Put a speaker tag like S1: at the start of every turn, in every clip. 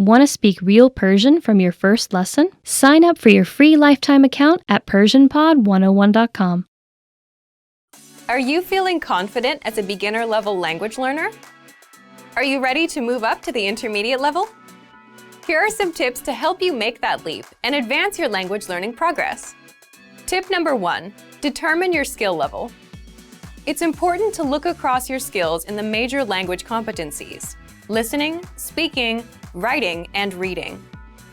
S1: Want to speak real Persian from your first lesson? Sign up for your free lifetime account at PersianPod101.com.
S2: Are you feeling confident as a beginner-level language learner? Are you ready to move up to the intermediate level? Here are some tips to help you make that leap and advance your language learning progress. Tip number 1, determine your skill level. It's important to look across your skills in the major language competencies: listening, speaking, writing, and reading.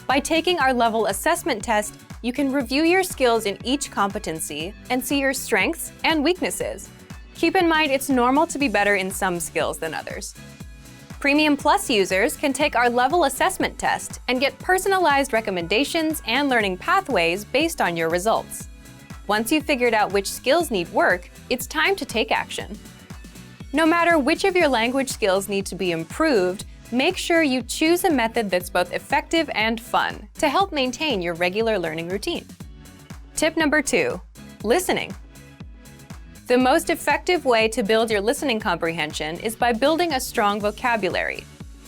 S2: By taking our level assessment test, you can review your skills in each competency and see your strengths and weaknesses. Keep in mind it's normal to be better in some skills than others. Premium Plus users can take our level assessment test and get personalized recommendations and learning pathways based on your results. Once you've figured out which skills need work, it's time to take action. No matter which of your language skills need to be improved, make sure you choose a method that's both effective and fun to help maintain your regular learning routine. Tip number 2, listening. The most effective way to build your listening comprehension is by building a strong vocabulary.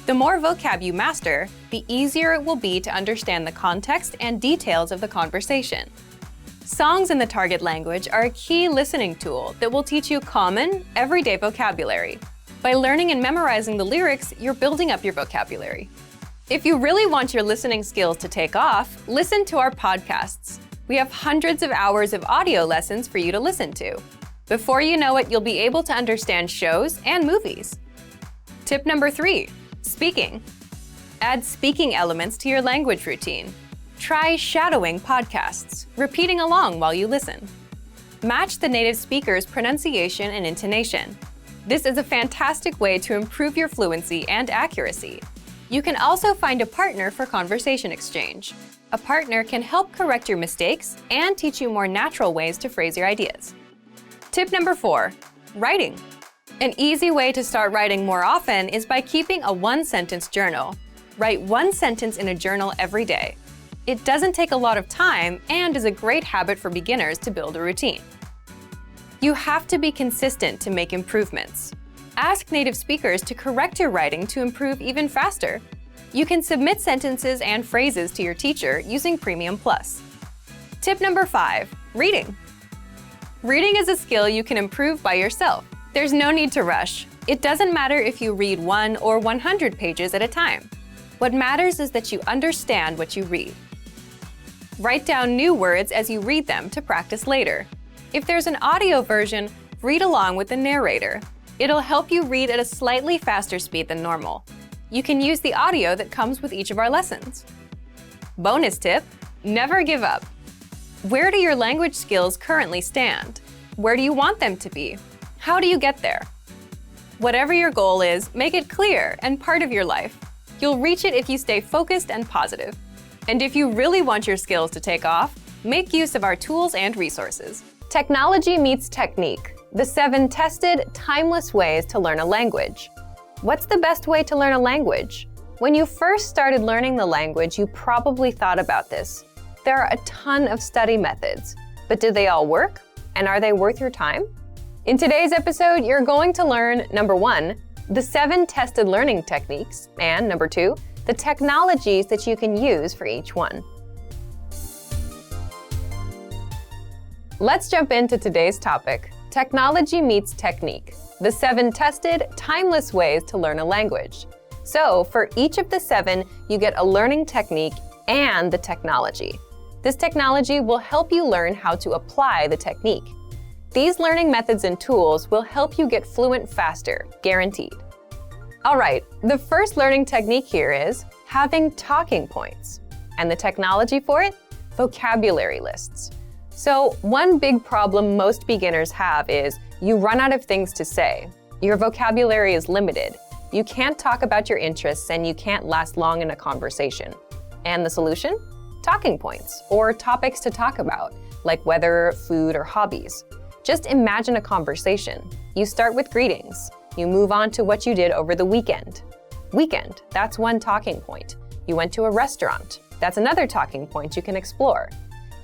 S2: The more vocab you master, the easier it will be to understand the context and details of the conversation. Songs in the target language are a key listening tool that will teach you common, everyday vocabulary. By learning and memorizing the lyrics, you're building up your vocabulary. If you really want your listening skills to take off, listen to our podcasts. We have hundreds of hours of audio lessons for you to listen to. Before you know it, you'll be able to understand shows and movies. Tip number 3, speaking. Add speaking elements to your language routine. Try shadowing podcasts, repeating along while you listen. Match the native speaker's pronunciation and intonation. This is a fantastic way to improve your fluency and accuracy. You can also find a partner for conversation exchange. A partner can help correct your mistakes and teach you more natural ways to phrase your ideas. Tip number 4, writing. An easy way to start writing more often is by keeping a one-sentence journal. Write one sentence in a journal every day. It doesn't take a lot of time and is a great habit for beginners to build a routine. You have to be consistent to make improvements. Ask native speakers to correct your writing to improve even faster. You can submit sentences and phrases to your teacher using Premium Plus. Tip number 5, reading. Reading is a skill you can improve by yourself. There's no need to rush. It doesn't matter if you read 1 or 100 pages at a time. What matters is that you understand what you read. Write down new words as you read them to practice later. If there's an audio version, read along with the narrator. It'll help you read at a slightly faster speed than normal. You can use the audio that comes with each of our lessons. Bonus tip, never give up. Where do your language skills currently stand? Where do you want them to be? How do you get there? Whatever your goal is, make it clear and part of your life. You'll reach it if you stay focused and positive. And if you really want your skills to take off, make use of our tools and resources. Technology meets technique, the 7 tested, timeless ways to learn a language. What's the best way to learn a language? When you first started learning the language, you probably thought about this. There are a ton of study methods, but do they all work? And are they worth your time? In today's episode, you're going to learn, number 1, the 7 tested learning techniques, and number 2, the technologies that you can use for each one. Let's jump into today's topic, technology meets technique, the 7 tested, timeless ways to learn a language. So for each of the 7, you get a learning technique and the technology. This technology will help you learn how to apply the technique. These learning methods and tools will help you get fluent faster, guaranteed. All right, the first learning technique here is having talking points. And the technology for it? Vocabulary lists. So one big problem most beginners have is you run out of things to say. Your vocabulary is limited. You can't talk about your interests and you can't last long in a conversation. And the solution? Talking points, or topics to talk about, like weather, food, or hobbies. Just imagine a conversation. You start with greetings. You move on to what you did over the weekend. Weekend, that's one talking point. You went to a restaurant. That's another talking point you can explore.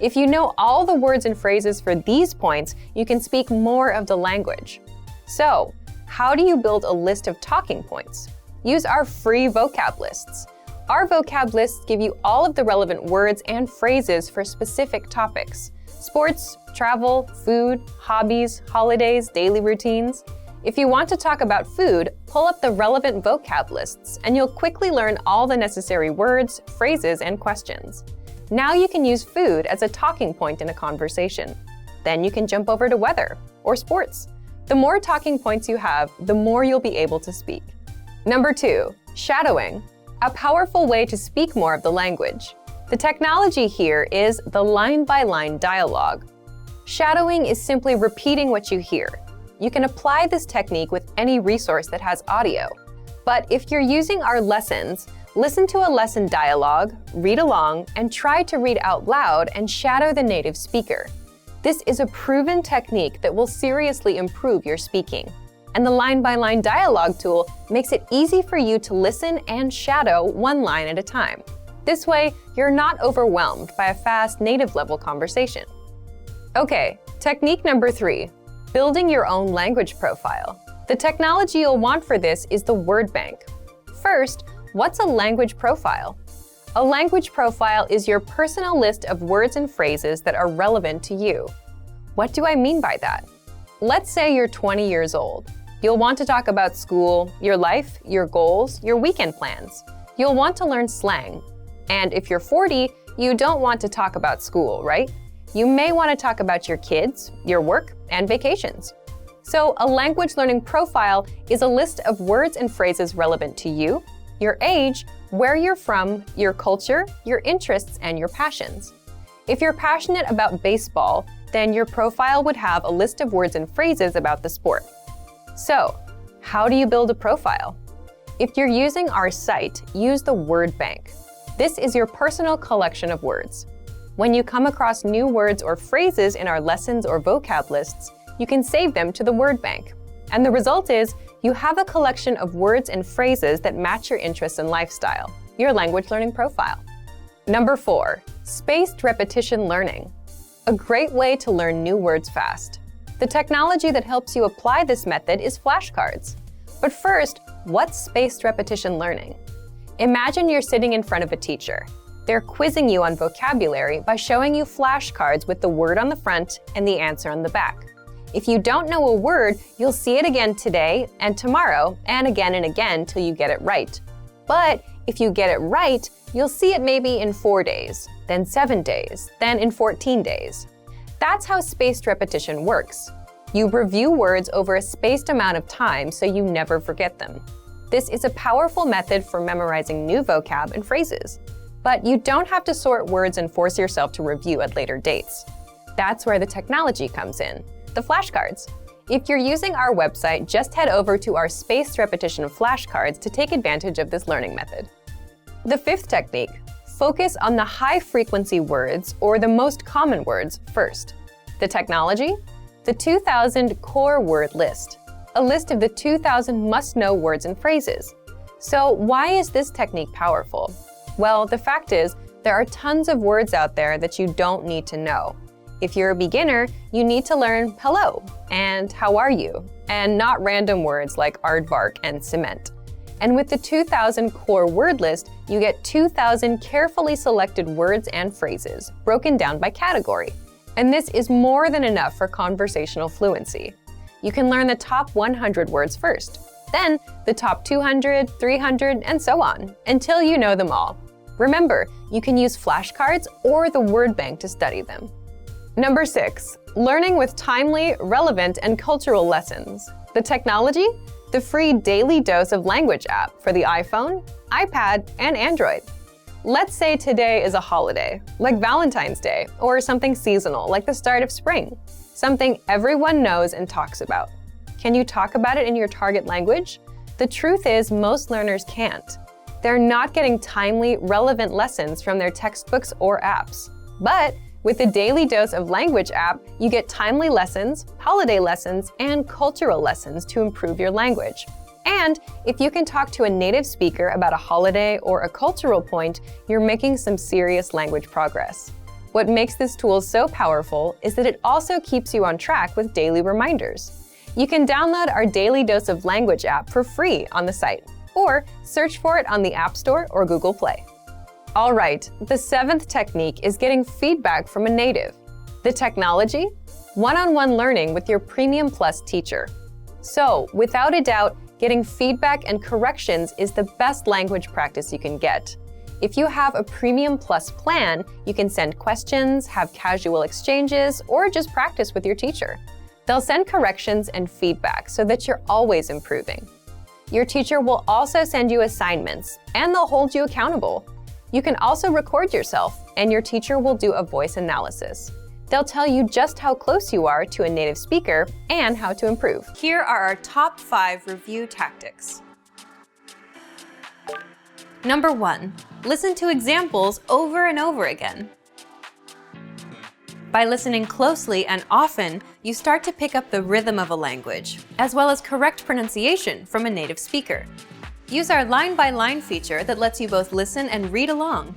S2: If you know all the words and phrases for these points, you can speak more of the language. So, how do you build a list of talking points? Use our free vocab lists. Our vocab lists give you all of the relevant words and phrases for specific topics: sports, travel, food, hobbies, holidays, daily routines. If you want to talk about food, pull up the relevant vocab lists and you'll quickly learn all the necessary words, phrases, and questions. Now you can use food as a talking point in a conversation. Then you can jump over to weather or sports. The more talking points you have, the more you'll be able to speak. Number 2, shadowing, a powerful way to speak more of the language. The technology here is the line-by-line dialogue. Shadowing is simply repeating what you hear. You can apply this technique with any resource that has audio. But if you're using our lessons, listen to a lesson dialogue, read along, and try to read out loud and shadow the native speaker. This is a proven technique that will seriously improve your speaking. And the line-by-line dialogue tool makes it easy for you to listen and shadow one line at a time. This way, you're not overwhelmed by a fast native-level conversation. Okay, technique number 3, building your own language profile. The technology you'll want for this is the word bank. First, what's a language profile? A language profile is your personal list of words and phrases that are relevant to you. What do I mean by that? Let's say you're 20 years old. You'll want to talk about school, your life, your goals, your weekend plans. You'll want to learn slang. And if you're 40, you don't want to talk about school, right? You may want to talk about your kids, your work, and vacations. So a language learning profile is a list of words and phrases relevant to you, your age, where you're from, your culture, your interests, and your passions. If you're passionate about baseball, then your profile would have a list of words and phrases about the sport. So, how do you build a profile? If you're using our site, use the word bank. This is your personal collection of words. When you come across new words or phrases in our lessons or vocab lists, you can save them to the word bank. And the result is, you have a collection of words and phrases that match your interests and lifestyle, your language learning profile. Number 4, spaced repetition learning. A great way to learn new words fast. The technology that helps you apply this method is flashcards. But first, what's spaced repetition learning? Imagine you're sitting in front of a teacher. They're quizzing you on vocabulary by showing you flashcards with the word on the front and the answer on the back. If you don't know a word, you'll see it again today and tomorrow and again till you get it right. But if you get it right, you'll see it maybe in 4 days, then 7 days, then in 14 days. That's how spaced repetition works. You review words over a spaced amount of time so you never forget them. This is a powerful method for memorizing new vocab and phrases. But you don't have to sort words and force yourself to review at later dates. That's where the technology comes in, the flashcards. If you're using our website, just head over to our spaced repetition flashcards to take advantage of this learning method. The 5th technique, focus on the high-frequency words or the most common words first. The technology? The 2000 core word list, a list of the 2000 must-know words and phrases. So why is this technique powerful? Well, the fact is, there are tons of words out there that you don't need to know. If you're a beginner, you need to learn hello and how are you, and not random words like aardvark and cement. And with the 2000 core word list, you get 2000 carefully selected words and phrases, broken down by category. And this is more than enough for conversational fluency. You can learn the top 100 words first, then the top 200, 300, and so on, until you know them all. Remember, you can use flashcards or the word bank to study them. Number 6, learning with timely, relevant, and cultural lessons. The technology? The free Daily Dose of Language app for the iPhone, iPad, and Android. Let's say today is a holiday, like Valentine's Day, or something seasonal, like the start of spring, something everyone knows and talks about. Can you talk about it in your target language? The truth is, most learners can't. They're not getting timely, relevant lessons from their textbooks or apps. But with the Daily Dose of Language app, you get timely lessons, holiday lessons, and cultural lessons to improve your language. And if you can talk to a native speaker about a holiday or a cultural point, you're making some serious language progress. What makes this tool so powerful is that it also keeps you on track with daily reminders. You can download our Daily Dose of Language app for free on the site. or search for it on the App Store or Google Play. All right, the 7th technique is getting feedback from a native. The technology? One-on-one learning with your Premium Plus teacher. So, without a doubt, getting feedback and corrections is the best language practice you can get. If you have a Premium Plus plan, you can send questions, have casual exchanges, or just practice with your teacher. They'll send corrections and feedback so that you're always improving. Your teacher will also send you assignments, and they'll hold you accountable. You can also record yourself, and your teacher will do a voice analysis. They'll tell you just how close you are to a native speaker and how to improve. Here are our top 5 review tactics. Number 1, listen to examples over and over again. By listening closely and often, you start to pick up the rhythm of a language, as well as correct pronunciation from a native speaker. Use our line-by-line feature that lets you both listen and read along.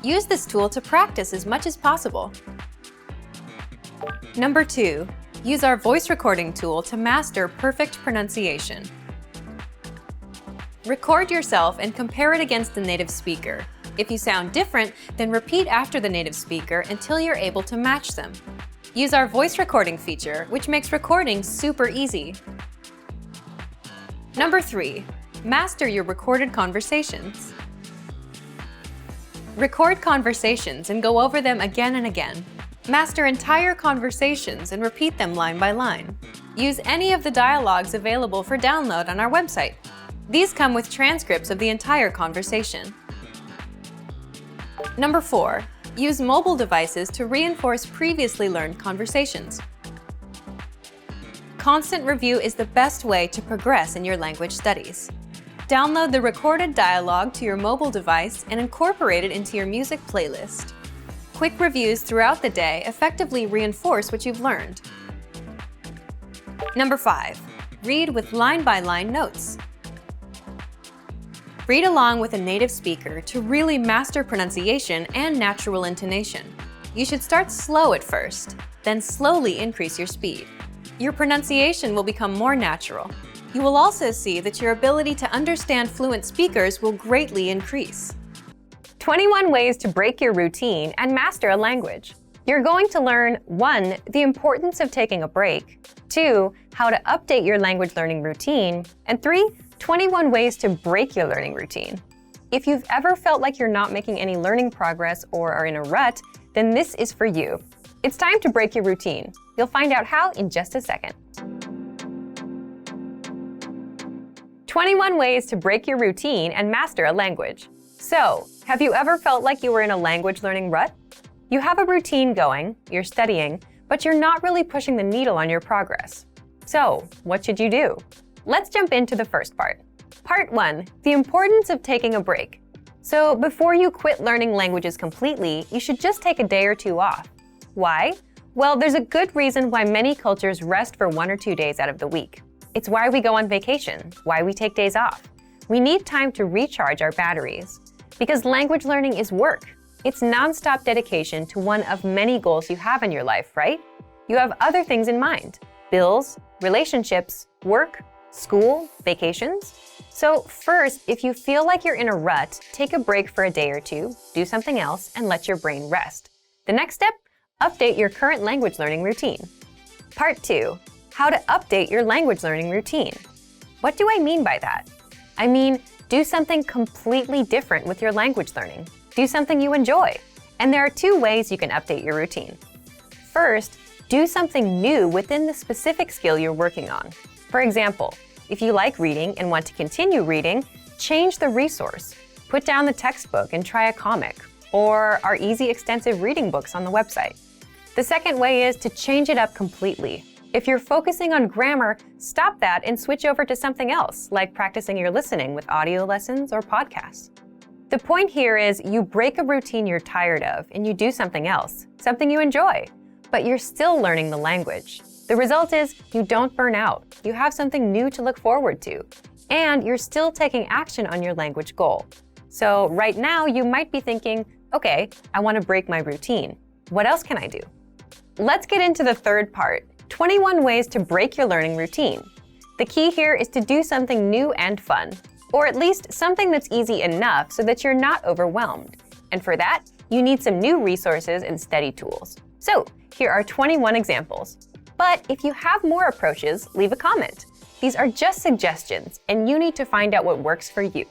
S2: Use this tool to practice as much as possible. Number 2, use our voice recording tool to master perfect pronunciation. Record yourself and compare it against the native speaker. If you sound different, then repeat after the native speaker until you're able to match them. Use our voice recording feature, which makes recording super easy. Number 3, master your recorded conversations. Record conversations and go over them again and again. Master entire conversations and repeat them line by line. Use any of the dialogues available for download on our website. These come with transcripts of the entire conversation. Number 4, use mobile devices to reinforce previously learned conversations. Constant review is the best way to progress in your language studies. Download the recorded dialogue to your mobile device and incorporate it into your music playlist. Quick reviews throughout the day effectively reinforce what you've learned. Number 5, read with line-by-line notes. Read along with a native speaker to really master pronunciation and natural intonation. You should start slow at first, then slowly increase your speed. Your pronunciation will become more natural. You will also see that your ability to understand fluent speakers will greatly increase. 21 ways to break your routine and master a language. You're going to learn 1, the importance of taking a break, 2, how to update your language learning routine, and 3, 21 ways to break your learning routine. If you've ever felt like you're not making any learning progress or are in a rut, then this is for you. It's time to break your routine. You'll find out how in just a second. 21 ways to break your routine and master a language. So, have you ever felt like you were in a language learning rut? You have a routine going, you're studying, but you're not really pushing the needle on your progress. So, what should you do? Let's jump into the first part. Part 1, the importance of taking a break. So, before you quit learning languages completely, you should just take a day or 2 off. Why? Well, there's a good reason why many cultures rest for 1 or 2 days out of the week. It's why we go on vacation, why we take days off. We need time to recharge our batteries. Because language learning is work. It's non-stop dedication to one of many goals you have in your life, right? You have other things in mind: bills, relationships, work, school, vacations. So first, if you feel like you're in a rut, take a break for a day or 2, do something else, and let your brain rest. The next step, update your current language learning routine. Part 2, how to update your language learning routine. What do I mean by that? I mean, do something completely different with your language learning. Do something you enjoy. And there are 2 ways you can update your routine. First, do something new within the specific skill you're working on. For example, if you like reading and want to continue reading, change the resource. Put down the textbook and try a comic, or our easy extensive reading books on the website. The second way is to change it up completely. If you're focusing on grammar, stop that and switch over to something else, like practicing your listening with audio lessons or podcasts. The point here is you break a routine you're tired of and you do something else, something you enjoy, but you're still learning the language. The result is you don't burn out, you have something new to look forward to, and you're still taking action on your language goal. So right now you might be thinking, okay, I want to break my routine. What else can I do? Let's get into the third part, 21 ways to break your learning routine. The key here is to do something new and fun. or at least something that's easy enough so that you're not overwhelmed. And for that, you need some new resources and study tools. So here are 21 examples. But if you have more approaches, leave a comment. These are just suggestions, and you need to find out what works for you.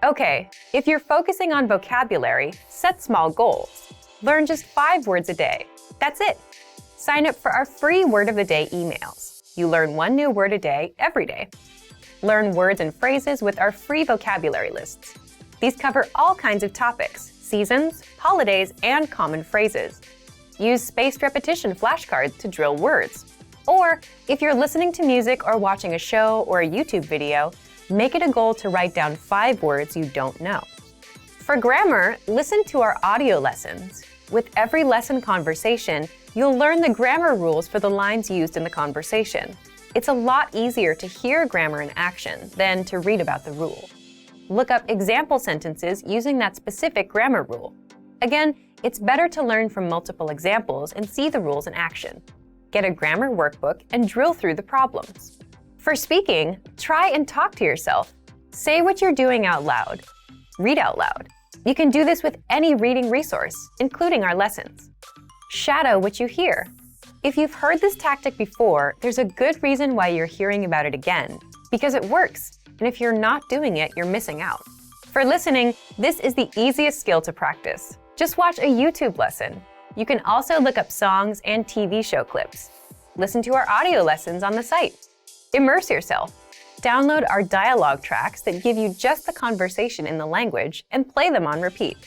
S2: Okay, if you're focusing on vocabulary, set small goals. Learn just 5 words a day. That's it. Sign up for our free Word of the Day emails. You learn 1 new word a day every day. Learn words and phrases with our free vocabulary lists. These cover all kinds of topics, seasons, holidays, and common phrases. Use spaced repetition flashcards to drill words. Or, if you're listening to music or watching a show or a YouTube video, make it a goal to write down 5 words you don't know. For grammar, listen to our audio lessons. With every lesson conversation, you'll learn the grammar rules for the lines used in the conversation. It's a lot easier to hear grammar in action than to read about the rule. Look up example sentences using that specific grammar rule. Again, it's better to learn from multiple examples and see the rules in action. Get a grammar workbook and drill through the problems. For speaking, try and talk to yourself. Say what you're doing out loud. Read out loud. You can do this with any reading resource, including our lessons. Shadow what you hear. If you've heard this tactic before, there's a good reason why you're hearing about it again, because it works, and if you're not doing it, you're missing out. For listening, this is the easiest skill to practice. Just watch a YouTube lesson. You can also look up songs and TV show clips. Listen to our audio lessons on the site. Immerse yourself. Download our dialogue tracks that give you just the conversation in the language and play them on repeat.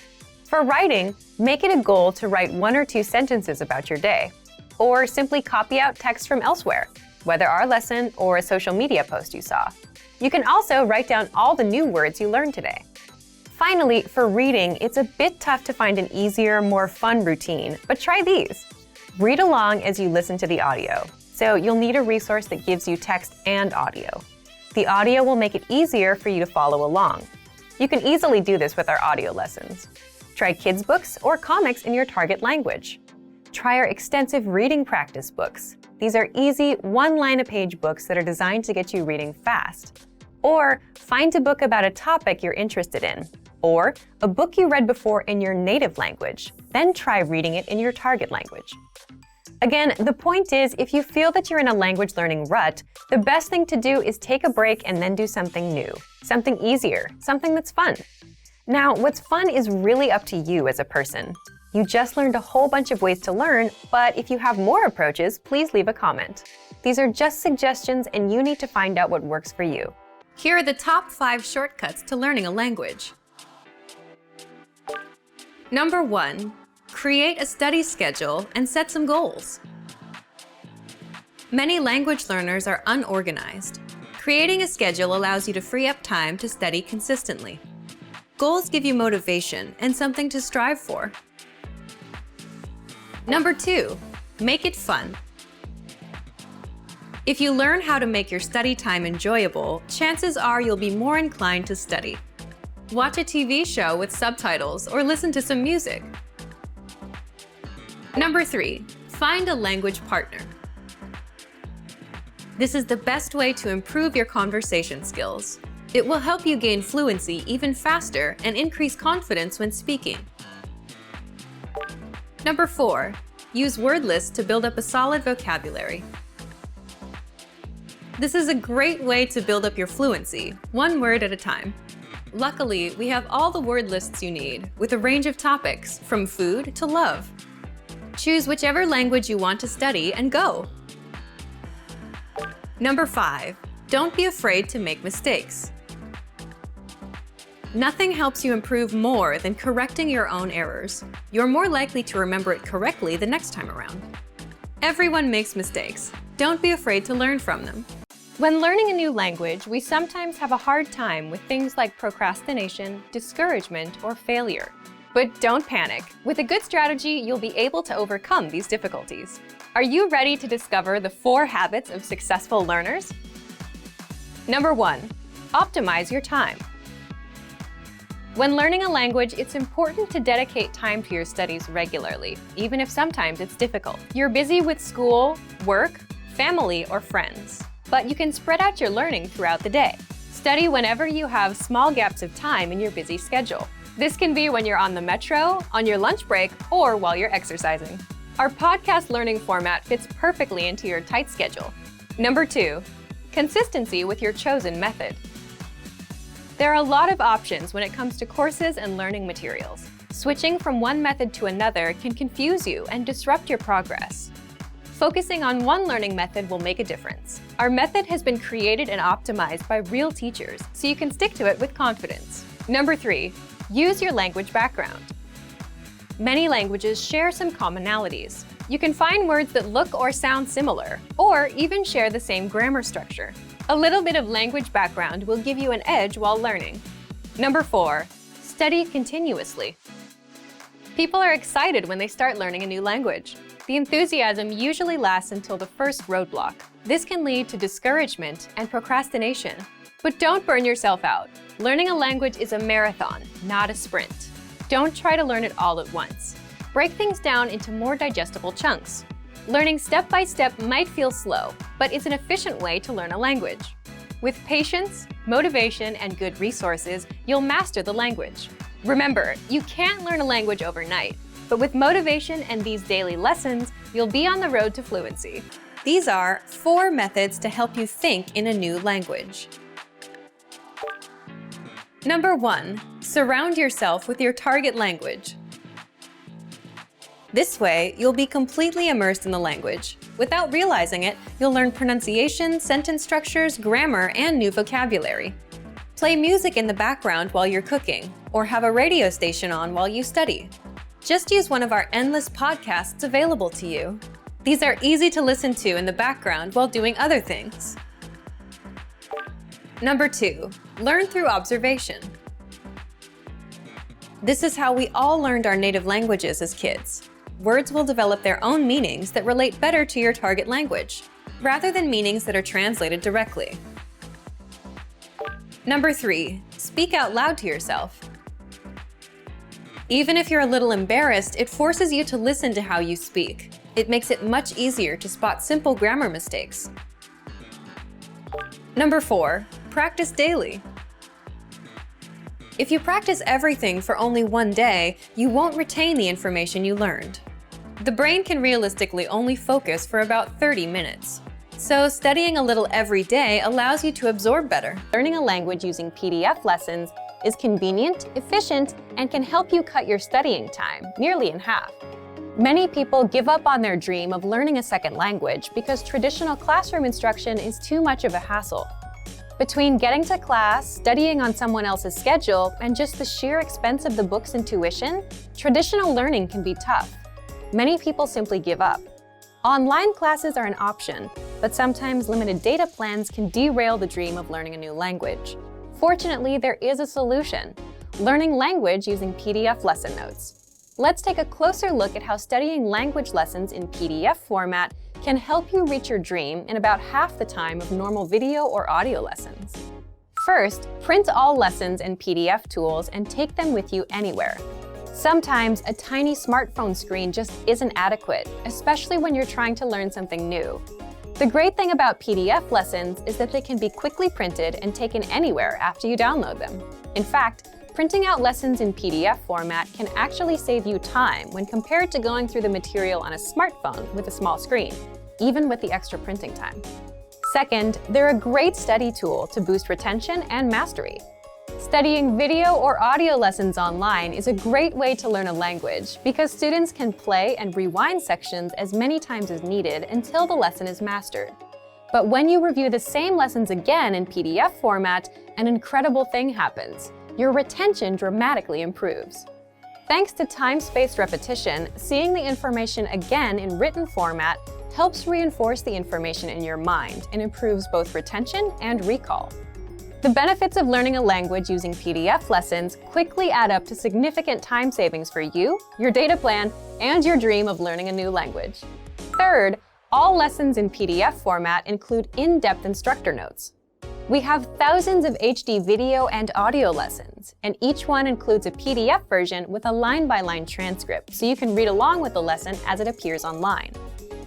S2: For writing, make it a goal to write 1 or 2 sentences about your day, or simply copy out text from elsewhere, whether our lesson or a social media post you saw. You can also write down all the new words you learned today. Finally, for reading, it's a bit tough to find an easier, more fun routine, but try these. Read along as you listen to the audio, so you'll need a resource that gives you text and audio. The audio will make it easier for you to follow along. You can easily do this with our audio lessons. Try kids' books or comics in your target language. Try our extensive reading practice books. These are easy, one-line-a-page books that are designed to get you reading fast. Or find a book about a topic you're interested in. Or a book you read before in your native language. Then try reading it in your target language. Again, the point is, if you feel that you're in a language learning rut, the best thing to do is take a break and then do something new, something easier, something that's fun. Now, what's fun is really up to you as a person. You just learned a whole bunch of ways to learn, but if you have more approaches, please leave a comment. These are just suggestions and you need to find out what works for you. Here are the top 5 shortcuts to learning a language. Number 1. Create a study schedule and set some goals. Many language learners are unorganized. Creating a schedule allows you to free up time to study consistently. Goals give you motivation and something to strive for. Number 2. Make it fun. If you learn how to make your study time enjoyable, chances are you'll be more inclined to study. Watch a TV show with subtitles or listen to some music. Number 3. Find a language partner. This is the best way to improve your conversation skills. It will help you gain fluency even faster and increase confidence when speaking. Number 4. Use word lists to build up a solid vocabulary. This is a great way to build up your fluency, 1 word at a time. Luckily, we have all the word lists you need, with a range of topics, from food to love. Choose whichever language you want to study and go! Number 5. Don't be afraid to make mistakes. Nothing helps you improve more than correcting your own errors. You're more likely to remember it correctly the next time around. Everyone makes mistakes. Don't be afraid to learn from them. When learning a new language, we sometimes have a hard time with things like procrastination, discouragement, or failure. But don't panic. With a good strategy, you'll be able to overcome these difficulties. Are you ready to discover the 4 habits of successful learners? Number 1. Optimize your time. When learning a language, it's important to dedicate time to your studies regularly, even if sometimes it's difficult. You're busy with school, work, family, or friends, but you can spread out your learning throughout the day. Study whenever you have small gaps of time in your busy schedule. This can be when you're on the metro, on your lunch break, or while you're exercising. Our podcast learning format fits perfectly into your tight schedule. Number 2, consistency with your chosen method. There are a lot of options when it comes to courses and learning materials. Switching from one method to another can confuse you and disrupt your progress. Focusing on one learning method will make a difference. Our method has been created and optimized by real teachers, so you can stick to it with confidence. Number 3, use your language background. Many languages share some commonalities. You can find words that look or sound similar, or even share the same grammar structure. A little bit of language background will give you an edge while learning. Number 4, study continuously. People are excited when they start learning a new language. The enthusiasm usually lasts until the first roadblock. This can lead to discouragement and procrastination. But don't burn yourself out. Learning a language is a marathon, not a sprint. Don't try to learn it all at once. Break things down into more digestible chunks. Learning step by step might feel slow, but it's an efficient way to learn a language. With patience, motivation, and good resources, you'll master the language. Remember, you can't learn a language overnight, but with motivation and these daily lessons, you'll be on the road to fluency. These are 4 methods to help you think in a new language. Number 1, surround yourself with your target language. This way, you'll be completely immersed in the language. Without realizing it, you'll learn pronunciation, sentence structures, grammar, and new vocabulary. Play music in the background while you're cooking, or have a radio station on while you study. Just use one of our endless podcasts available to you. These are easy to listen to in the background while doing other things. Number 2, learn through observation. This is how we all learned our native languages as kids. Words will develop their own meanings that relate better to your target language, rather than meanings that are translated directly. Number 3, speak out loud to yourself. Even if you're a little embarrassed, it forces you to listen to how you speak. It makes it much easier to spot simple grammar mistakes. Number 4, practice daily. If you practice everything for only one day, you won't retain the information you learned. The brain can realistically only focus for about 30 minutes. So studying a little every day allows you to absorb better. Learning a language using PDF lessons is convenient, efficient, and can help you cut your studying time nearly in half. Many people give up on their dream of learning a second language because traditional classroom instruction is too much of a hassle. Between getting to class, studying on someone else's schedule, and just the sheer expense of the books and tuition, traditional learning can be tough. Many people simply give up. Online classes are an option, but sometimes limited data plans can derail the dream of learning a new language. Fortunately, there is a solution: learning language using PDF lesson notes. Let's take a closer look at how studying language lessons in PDF format can help you reach your dream in about half the time of normal video or audio lessons. First, print all lessons and PDF tools and take them with you anywhere. Sometimes a tiny smartphone screen just isn't adequate, especially when you're trying to learn something new. The great thing about PDF lessons is that they can be quickly printed and taken anywhere after you download them. In fact, printing out lessons in PDF format can actually save you time when compared to going through the material on a smartphone with a small screen, even with the extra printing time. Second, they're a great study tool to boost retention and mastery. Studying video or audio lessons online is a great way to learn a language because students can play and rewind sections as many times as needed until the lesson is mastered. But when you review the same lessons again in PDF format, an incredible thing happens. Your retention dramatically improves. Thanks to time-spaced repetition, seeing the information again in written format helps reinforce the information in your mind and improves both retention and recall. The benefits of learning a language using PDF lessons quickly add up to significant time savings for you, your data plan, and your dream of learning a new language. Third, all lessons in PDF format include in-depth instructor notes. We have thousands of HD video and audio lessons, and each one includes a PDF version with a line-by-line transcript so you can read along with the lesson as it appears online.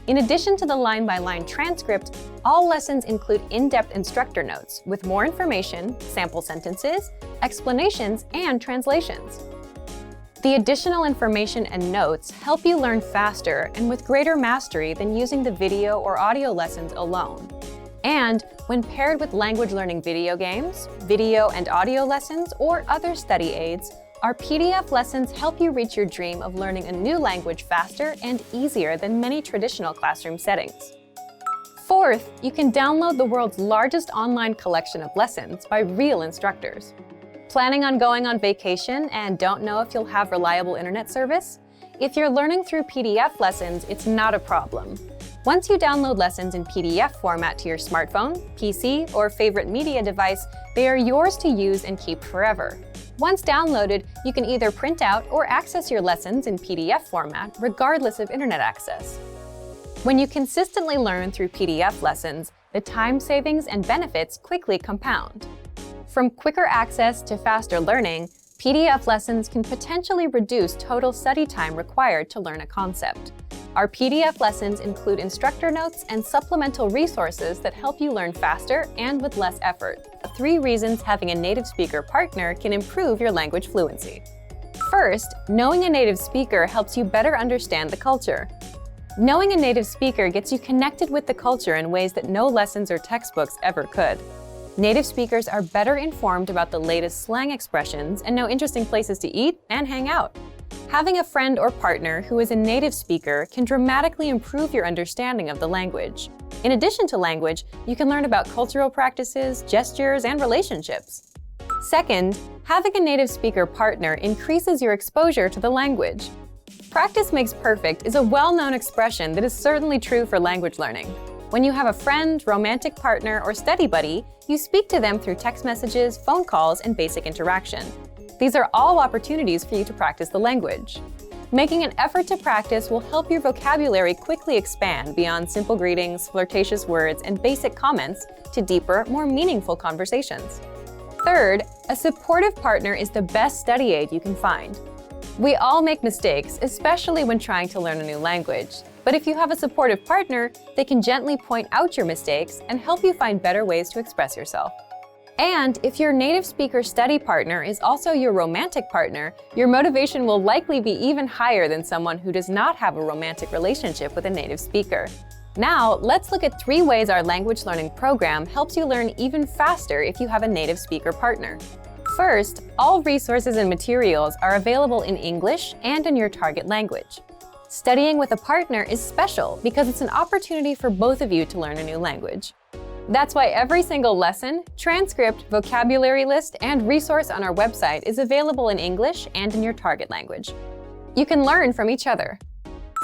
S2: In addition to the line-by-line transcript, all lessons include in-depth instructor notes with more information, sample sentences, explanations, and translations. The additional information and notes help you learn faster and with greater mastery than using the video or audio lessons alone. And when paired with language learning video games, video and audio lessons, or other study aids, our PDF lessons help you reach your dream of learning a new language faster and easier than many traditional classroom settings. Fourth, you can download the world's largest online collection of lessons by real instructors. Planning on going on vacation and don't know if you'll have reliable internet service? If you're learning through PDF lessons, it's not a problem. Once you download lessons in PDF format to your smartphone, PC, or favorite media device, they are yours to use and keep forever. Once downloaded, you can either print out or access your lessons in PDF format, regardless of internet access. When you consistently learn through PDF lessons, the time savings and benefits quickly compound. From quicker access to faster learning, PDF lessons can potentially reduce total study time required to learn a concept. Our PDF lessons include instructor notes and supplemental resources that help you learn faster and with less effort. 3 reasons having a native speaker partner can improve your language fluency. First, knowing a native speaker helps you better understand the culture. Knowing a native speaker gets you connected with the culture in ways that no lessons or textbooks ever could. Native speakers are better informed about the latest slang expressions and know interesting places to eat and hang out. Having a friend or partner who is a native speaker can dramatically improve your understanding of the language. In addition to language, you can learn about cultural practices, gestures, and relationships. Second, having a native speaker partner increases your exposure to the language. Practice makes perfect is a well-known expression that is certainly true for language learning. When you have a friend, romantic partner, or study buddy, you speak to them through text messages, phone calls, and basic interaction. These are all opportunities for you to practice the language. Making an effort to practice will help your vocabulary quickly expand beyond simple greetings, flirtatious words, and basic comments to deeper, more meaningful conversations. Third, a supportive partner is the best study aid you can find. We all make mistakes, especially when trying to learn a new language. But if you have a supportive partner, they can gently point out your mistakes and help you find better ways to express yourself. And if your native speaker study partner is also your romantic partner, your motivation will likely be even higher than someone who does not have a romantic relationship with a native speaker. Now, let's look at 3 ways our language learning program helps you learn even faster if you have a native speaker partner. First, all resources and materials are available in English and in your target language. Studying with a partner is special because it's an opportunity for both of you to learn a new language. That's why every single lesson, transcript, vocabulary list, and resource on our website is available in English and in your target language. You can learn from each other.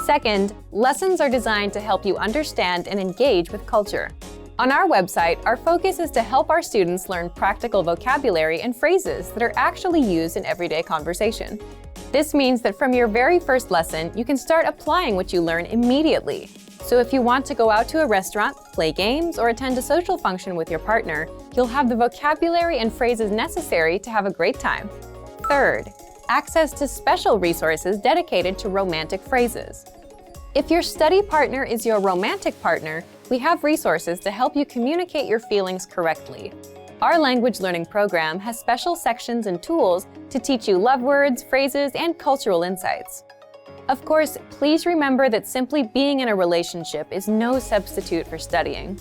S2: Second, lessons are designed to help you understand and engage with culture. On our website, our focus is to help our students learn practical vocabulary and phrases that are actually used in everyday conversation. This means that from your very first lesson, you can start applying what you learn immediately. So if you want to go out to a restaurant, play games, or attend a social function with your partner, you'll have the vocabulary and phrases necessary to have a great time. Third, access to special resources dedicated to romantic phrases. If your study partner is your romantic partner, we have resources to help you communicate your feelings correctly. Our language learning program has special sections and tools to teach you love words, phrases, and cultural insights. Of course, please remember that simply being in a relationship is no substitute for studying.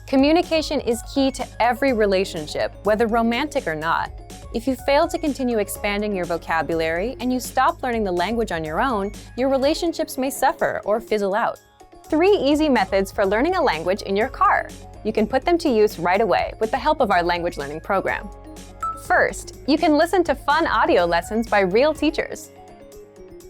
S2: Communication is key to every relationship, whether romantic or not. If you fail to continue expanding your vocabulary and you stop learning the language on your own, your relationships may suffer or fizzle out. 3 easy methods for learning a language in your car. You can put them to use right away with the help of our language learning program. First, you can listen to fun audio lessons by real teachers.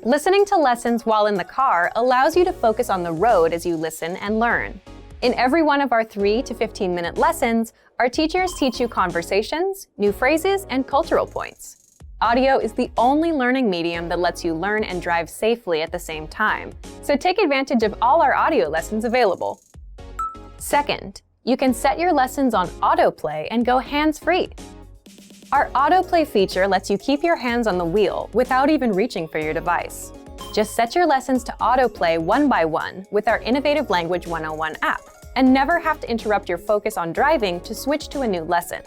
S2: Listening to lessons while in the car allows you to focus on the road as you listen and learn. In every one of our 3 to 15-minute lessons, our teachers teach you conversations, new phrases, and cultural points. Audio is the only learning medium that lets you learn and drive safely at the same time, so take advantage of all our audio lessons available. Second, you can set your lessons on autoplay and go hands-free. Our autoplay feature lets you keep your hands on the wheel without even reaching for your device. Just set your lessons to autoplay one by one with our innovative Language 101 app, and never have to interrupt your focus on driving to switch to a new lesson.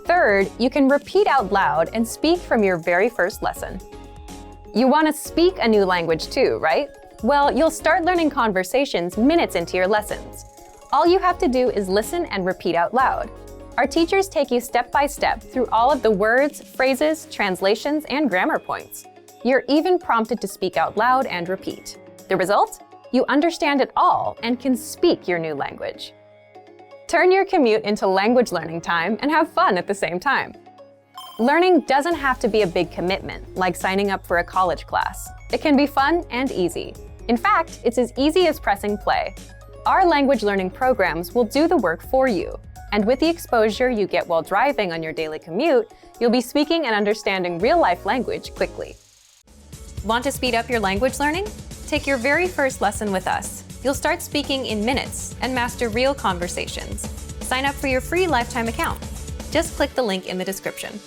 S2: Third, you can repeat out loud and speak from your very first lesson. You want to speak a new language too, right? Well, you'll start learning conversations minutes into your lessons. All you have to do is listen and repeat out loud. Our teachers take you step by step through all of the words, phrases, translations, and grammar points. You're even prompted to speak out loud and repeat. The result? You understand it all and can speak your new language. Turn your commute into language learning time and have fun at the same time. Learning doesn't have to be a big commitment, like signing up for a college class. It can be fun and easy. In fact, it's as easy as pressing play. Our language learning programs will do the work for you. And with the exposure you get while driving on your daily commute, you'll be speaking and understanding real-life language quickly. Want to speed up your language learning? Take your very first lesson with us. You'll start speaking in minutes and master real conversations. Sign up for your free lifetime account. Just click the link in the description.